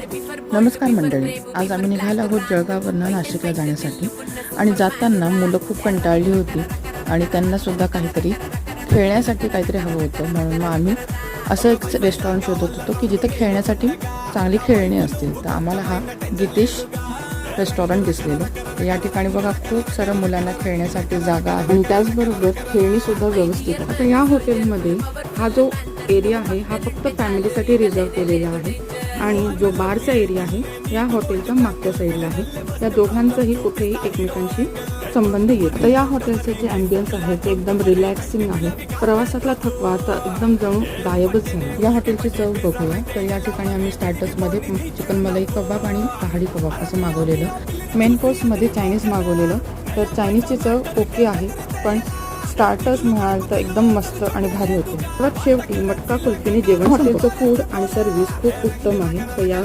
नमस्कार मंडळी, आज आम्ही निघालो आहोत जळगाववरून नाशिकला जाण्यासाठी. आणि जाताना मुलं खूप कंटाळली होती आणि त्यांनासुद्धा काहीतरी खेळण्यासाठी काहीतरी हवं होतं. म्हणून मग आम्ही असं एक रेस्टॉरंट शोधत होतो की जिथे खेळण्यासाठी चांगली खेळणी असतील. तर आम्हाला हा गीतेश रेस्टॉरंट दिसलेलं. तर या ठिकाणी बघा खूप साऱ्या मुलांना खेळण्यासाठी जागा आहे आणि त्याचबरोबर खेळणीसुद्धा व्यवस्थित आहे. आता या हॉटेलमध्ये हा जो एरिया आहे हा फक्त फॅमिलीसाठी रिझर्व केलेला आहे आणि जो बारचा एरिया आहे या हॉटेलच्या मागच्या साईडला आहे. या दोघांचंही कुठेही एकमेकांशी संबंध येतो. तर या हॉटेलचं जे ॲम्बियन्स आहे ते एकदम रिलॅक्सिंग आहे. प्रवासातला थकवा आता एकदम जणू गायबच झाला. या हॉटेलची चव बघूया. तर या ठिकाणी आम्ही स्टार्टर्समध्ये चिकन मलाई कबाब आणि पहाडी कबाब असं मागवलेलं. मेन कोर्समध्ये चायनीज मागवलेलं. तर चायनीजची चव ओके आहे, पण स्टार्टर्स म्हणाल तर एकदम मस्त आणि भारी होते. सर्वात शेवटी मटका कुल्फीने जेवण. हॉटेलचं फूड आणि सर्व्हिस खूप उत्तम आहे. तर या